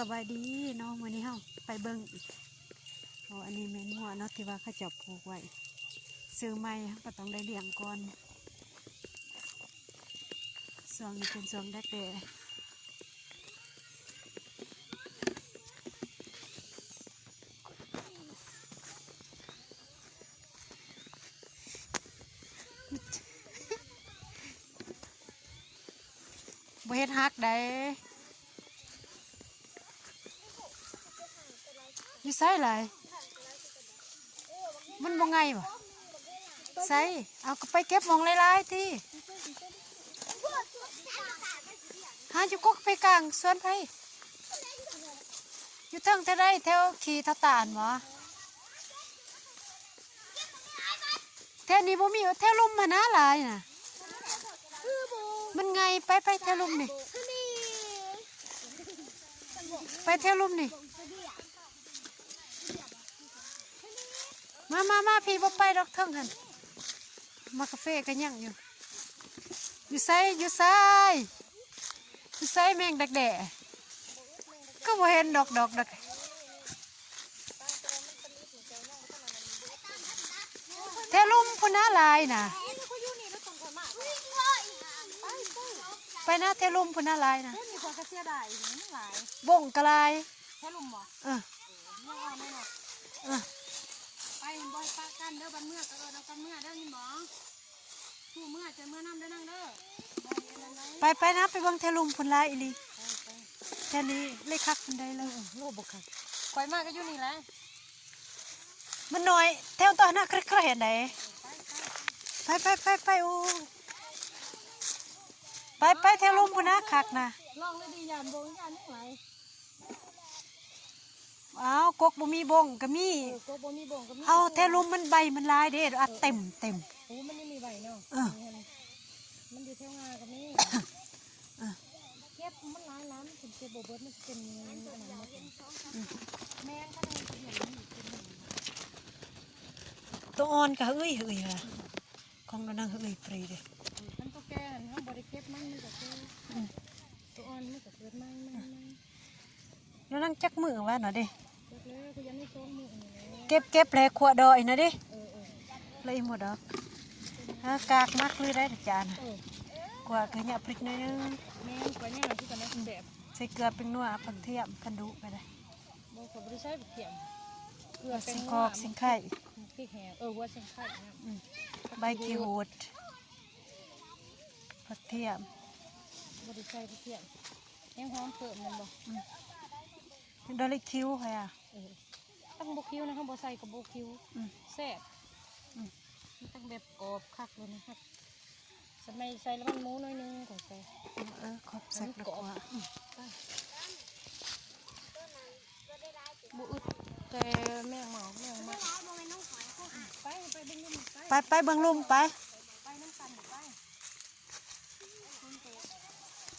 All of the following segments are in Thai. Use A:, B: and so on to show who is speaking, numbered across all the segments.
A: สบายดีเนาะวันนี้เฮาไปเบิ่งโอ้อันนี้แม่นหัวเนาะที่ว่าเขาจับผูกไว้ซื้อใหม่ก็ต้องได้เลี้ยงก่อนส่วนนี้เป็นส่วนแรกแต่บ่เฮ็ดฮักได้อยู่ไสหลายมันบ่ไงบ่ไสเอาก็ไปเก็บหม่องหลายๆที่หาอยู่กกไปกลางสวนไผอยู่เทิงแต่ได้แถวขี่ทะตานบ่แถวนี้บ่มีแถวลมมานะหลายน่ะมันไงไปแถวลมนี่ไปแถวลมนี่มาพี่บ่ไปดอกเทิงหั่นมากาแฟก็ยังอยู่ไสแมงดักแด่ก็บ่เห็นดอกแถวลมพุ่นน่ะหลายน่ะไปนะแถวลมพุ่นน่ะหลายน่ะบ่งกะลาย
B: แค่ลุมบ่ไปบ่อยปะกันเด้อบันเมื่อก็เรากันเมื่อเด้อนี่หมอผู้เมื่อจะเมื่อน้ำได้นั่งเด้อ
A: ไปนะไปเบิ่งแถวลมพุ่นหลายอีหลีแถวนี้เลยคักพุ่นได้เลย
B: โลบกค่ะควายมากก็อยู่นี่แหละ
A: มันน้อยแถวตอนน่ะใครเห็นได้ไปโอ้ไปแถวลมพุ่นน่ะคักนะ
B: ลองเลยดียานโบงยานนี่ไหล
A: อ้าวกกบ่มีบงก็มี
B: ก็บ่มีบ่งก็มี
A: เอาแถวลมมันใบมันลายเด้อัดเต็ม
B: โอ้มันยังมีใบเนาะมันอยู่แถวงากับนี่เก็บมันหลายล้านมันถึงจะบ่เบิดมันเป็นอันนั้นแมงก็เลยเป็นอย่างนี้
A: ตัวอ่อนก็เฮ้ยล่ะของนางเฮ้ยปรีเด้
B: มันตัวแก่เฮาบ่ได้เก็บมันก็คือตัวอ่อนมันก็เกิดมัน
A: แล้วนั่งจักมือว่าหน่อยดิเก็บแผลขวดดอยนะดิเลยหมดดอกกากมากเลยได้จานกว่าคือเนี่ยพริกน้อยนึง
B: แม่กว่าเนี่ยที่กันได้แบบ
A: ใส่เกลือเป็นนัวผักเทียมกันดุไปเลย
B: บ่ขบ่ได้ใช้ผักเทียม
A: เกลือสิงคอกสิงไข่
B: พริกแห้งว่าสิงไข่
A: ใบกีหูดผักเทียม
B: บ่ได้ใช้ผักเทียมยังหอมเพิ่มมันบ่
A: ดอลลี่คิวค่ะ
B: ตั้งโบคิวนะครับโบใส่กับโบคิวแซ่บตั้งแบบกรอบคักเลยนะครับสมัยใส่แล้วมันหมูน้อยนึงก่อนใส่
A: ขอบใส่กรอบ
B: บุอึดแต่แมงเมา
A: ไปเบิ่งลุ่มไป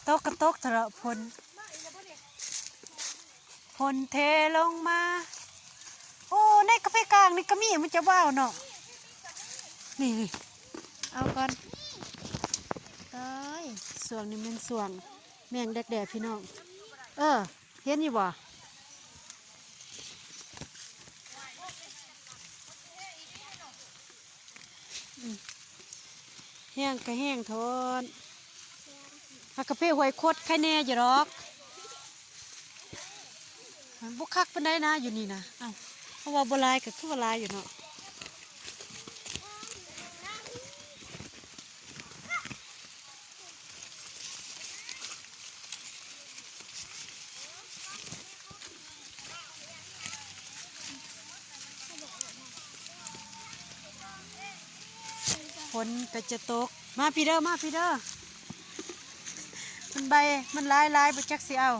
A: ตกกระตกเถอะฝนเทลงมาโอ้ในกาแฟกลางนี่ก็มีมันจะว้าวเนาะนี่เอาก่อนส่วนนี้มันส่วนแมงแดดพี่น้องเห็นอยู่บ่แห้งก็แห้งทนผักกะเพราหวยโคตรไข่แน่อยู่หรอกบุกคักเป็นได้นะอยู่นี่นะเพราะว่าโบราณกับคือโบราณอยู่เนาะฝนก็จะตกมาพี่เด้อมันใบมันลายไปจักสิเอา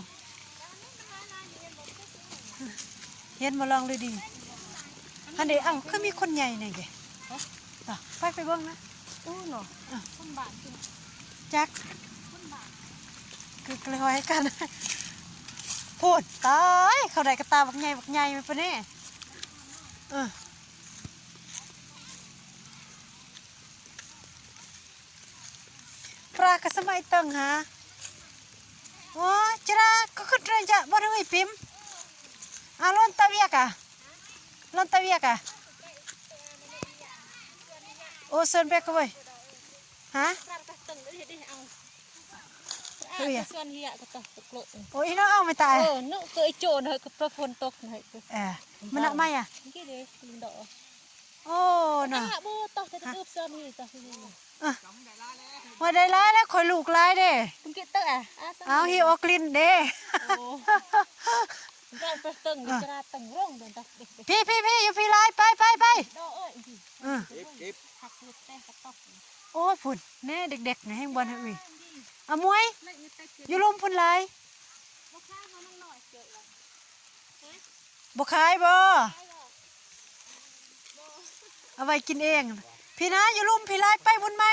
A: เห็นมาลองเลยดีอันเดียวคือมีคนใหญ่เนี่ยแกไปเบิ้งนะ
B: เนาะคนบาท
A: จักคือกลอยกันพูดตายเขาได้กระตาบักใหญ่ไปปะเนี่ยปลากระสมัยตึงฮะโอ้จ้าก็ขึ้นเรือจะบ่ได้ไป ปิมล้นตะเวียกล้นตะเวียกโอ้เซินเบกเว้ยฮะเฮ้ยโอ้ยน้องเอาไม่ตาย
B: นึกเคยโจรเหรอกับประพนตกเหรอ
A: มันหนักไหม
B: กี่เดือนลิงดอก
A: โอ้น่ะ
B: บูตกจะตึบเสื้อมีตก
A: ว่าได้ร้ายแล้วคอยลูกร้ายเด้
B: คุณกิตเตอร์
A: เอาฮิโอกลินเด้
B: เราไปตึงจะราตึงร่องเดินตก
A: พี่อยู่พี่ร้ายไป
B: ดอกเอ้ยหักลูกแต่กระตก
A: โอ้ฝุ่นแน่เด็กๆเนี่ยให้บอลให้อุ้ยเอามวยอยู่ลุมฝุ่นไรบ่ขายบ่เอาไว้กินเองพี่นะอยู่ลุมพี่ไรไปบนไหม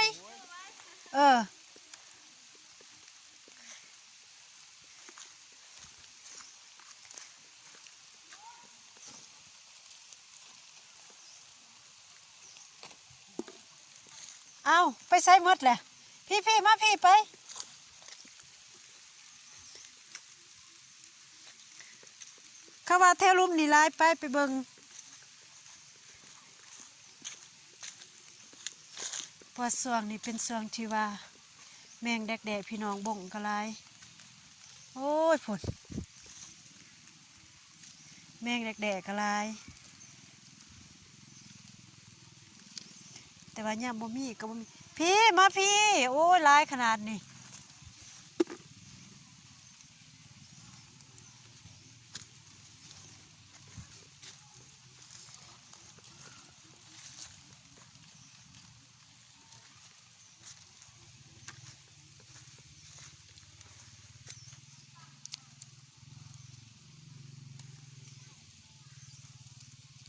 A: เอาไปใส่หมดแหละพี่มาพี่ไปเขาว่าแถวลุ่มนี่ลายไปเบิ่งพอส่วงนี่เป็นส่วงที่ว่าแมงแดกพี่น้องบ่งกะลายโอ้ยผุดแมงแดกกะลายแต่ว่าเนี่ยบ่มีก็บ่มีพี่มาพี่โอ้ยลายขนาดนี้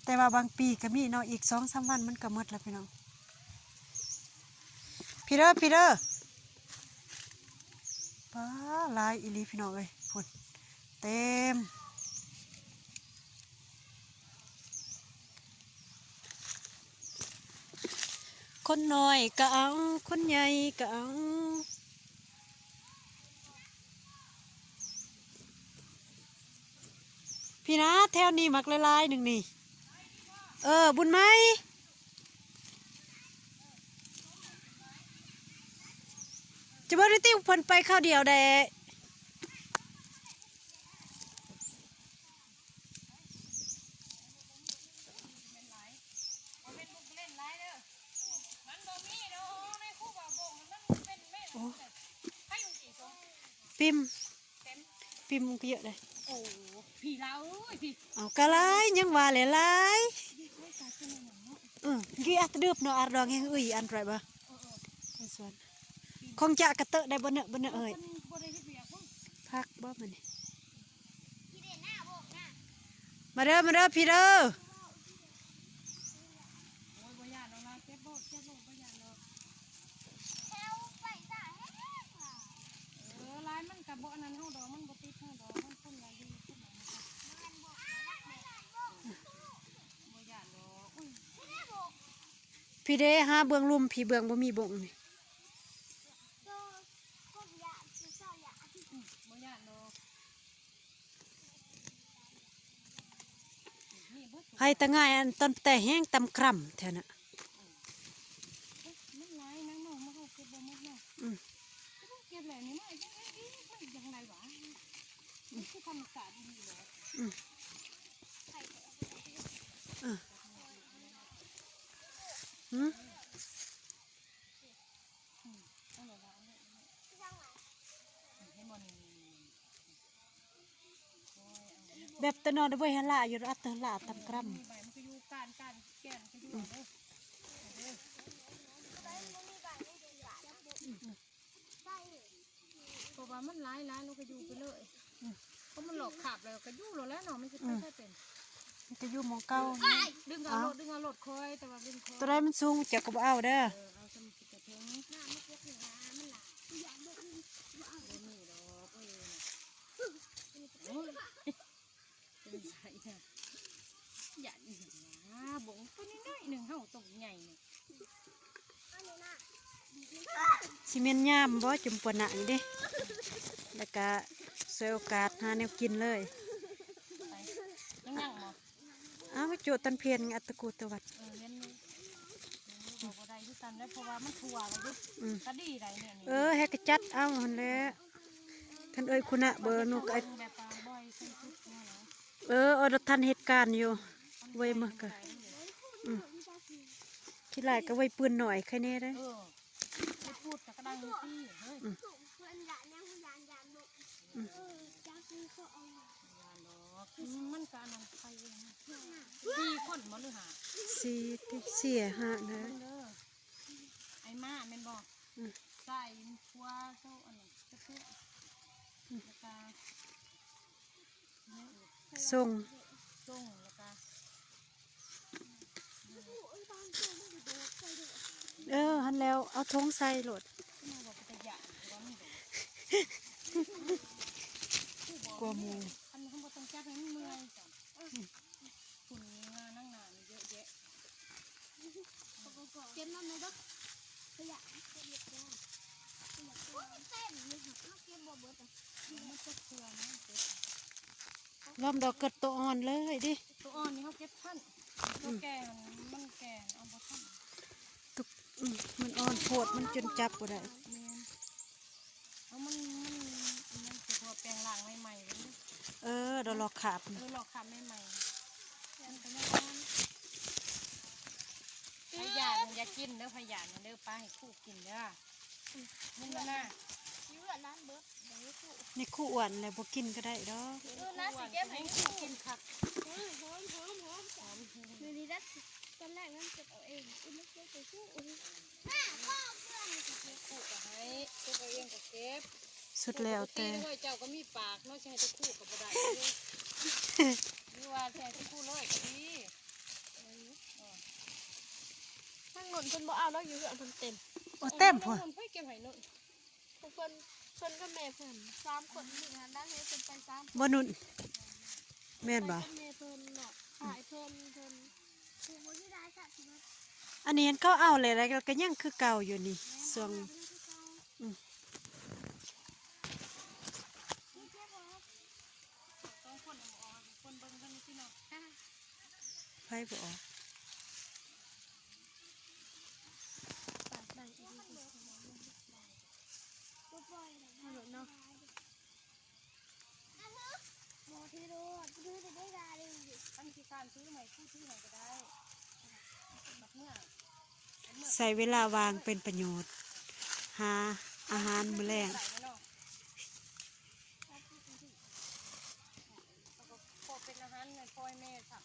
A: แต่ว่าบางปีก็มีเนาะอีก2-3 วันมันก็หมดแล้วพี่น้องพี่เด้อป้าลายอีลีพี่น้องเอ้ยพุ่นเต็มคนน้อยก็เอาคนใหญ่ก็เอาพี่นะแถวนี้มักลายๆหนึ่งนี่บุญไหมจะบริติ้วเพิ่นไปข้าวเดียวแดปิมก็เยอะเลย
B: โอ้พี่เราพี่
A: เอากะไรยังว่าหลายกี่อัดดืบเนาะอัดดองยังอันไรบ่คงจะกระเตะได้บ่เนอะเอ้ยพักบ่มันมาเด้อพี่เด้อ
B: ลายมันกับบ่อนั้นห้องดอกมันบ่ติดห้องดอกมันต้นลายดีขึ้น
A: พี่เด้หาเบื้องลุ่มพี่เบื้องบ่มีบ่งนี่ให้ตะง่ายอันต้นแต่แห้งตำคร่ำแถวน่ะ
B: มันลายนั่งมองมาเขาเก็บบ่หมดเนาะเก็บแหล่นี่มายังไงวะคือธรรมศาสตร์ดีเลย
A: แบบตะนอนได้ไว้หละอยู่อัตละตำคร่ำ
B: เพราะว่ามันร้ายเราก็อยู่ไปเลยเพราะมันหลอกขับเลยก็ยู่เราแล้วเนาะไม่ใช่แค่เป็น
A: มันจะอยู่มองเก้า
B: ดึงเอารถคอยแต่ว่าดึงคอย
A: ตัวใดมันสูงจะก็บ่เอาเด้อ
B: เอาสมุดกระเทียมหน้ามันเก็บหน้ามันหลาอยากบอกเอาเดี๋ยวนี้ดอกเป็นใส่เนี่ยอย่าอีกนะบ่งตัวนี้หนึ่งเห่าตรงใหญ่เนี่ย
A: ซีเมนต์ย่ามบ่จุ่มปนหนังเด้แล้วก็เสียโอกาสหาแนวกินเลย โจตันเพียนอัตตะกูตะวัด
B: เล่นนี่บอกว่าได้ที่ตันได้เพราะว่ามันถั่วเลยดิกระดีไรเนี่ย
A: ให้กระจัดเอาหันแหล้วท่านเอ้ยคุณะเบอร์นุกไอ
B: แบบปลาบ่อยใส่ชุดเนี่ยเหรอ
A: เอาทันเหตุการณ์อยู่ไว้มากะคิดไรก็ไว้ปืนหน่อยแค่นี้ได้
B: ไม่พูดแต่ก็ดังที่เฮ้ยมันการนังไฟเอง4 คนมาหรือหา
A: 4 5นะ
B: ไอ้ม้าแม่นบอกใส่พัวเจ้าอันนั้นเพื่อแล้วก็
A: ส่ง
B: แล้วก็
A: หันแล้วเอาทงใส่โหลดกลัวมู
B: อันนี้เขาบอกต้องจับให้มันเมื่อยจ้ะฝุ่นงานนั่งนานเยอะแยะเก็บน้ำเลยด้ขยะเต้นเลยค่ะเก็บบ่เบิดอ่ะมันจะเสื่อมนะ
A: ล้อมดอกเกิดตัวอ่อนเลยดิ
B: ตัวอ่อนนี่เขาเก็บท่านตัวแก่มันแก่เอาบ่ท่าน
A: ตุกมันอ่อนโผดมันจนจับบ่ได้
B: เอามันจะพอแปลงร่างใหม่ๆเลย
A: เราหลอกขาบ
B: หลอกขาบใหม่ๆมันก็ยังพยานอย่ากินเด้อพยานเด้อป้าให้คู่กินเด้อนี่มันน่ะ
A: ในคู่อ้วนเลยบ่กินก็ได้ดอก
B: น่าสิเก็บให้คู่กินผักหอม
C: ดูดีนะตอนแรกนั่นเก็บเอาเองไม่เก็บไปคู่คู่
B: กับให้เก็บเอาเองกับเก็บ
A: สุดแล้วแต่
B: เจ้าก็มีปากเนาะใช่จะคู่กับบ่ได้นี่ว่าใช่จะคู่เลยก็ดี
C: ถ้าเงินคนบ่เอาแล้วอยู่กับคนเต็ม
A: เต็มพอ
B: เพื่อเก็บไห้นุ่น
C: คนก็แม่เพิ่น3 คนหนึ่งอันได้ให้เป็นไป3
A: บ่นุ่นแม่นบ่
C: แม่เพิ่นเนาะขายเพิ่นถูกบ่ที่ได้ค่ะทีนี้
A: อันนี้เขาเอาเลยแล้วก็ยังคือเก่าอยู่นี่ส่วง
B: คนเบิ่งกันที่เนาะ
A: ไผบ่ออก
C: ได้อีกก็ปล่อยเนาะหมอที่รู้ซื้อได้ได้เลย
B: อันที่การซื้อใหม่คู่ซื้อใหม่ก็ได้แบบเมื่อ
A: ใส่เวลาวางเป็นประโยชน์หาอาหารมื้อแลง
B: พอเป็นอาหารในพ่อแม่ค่ะ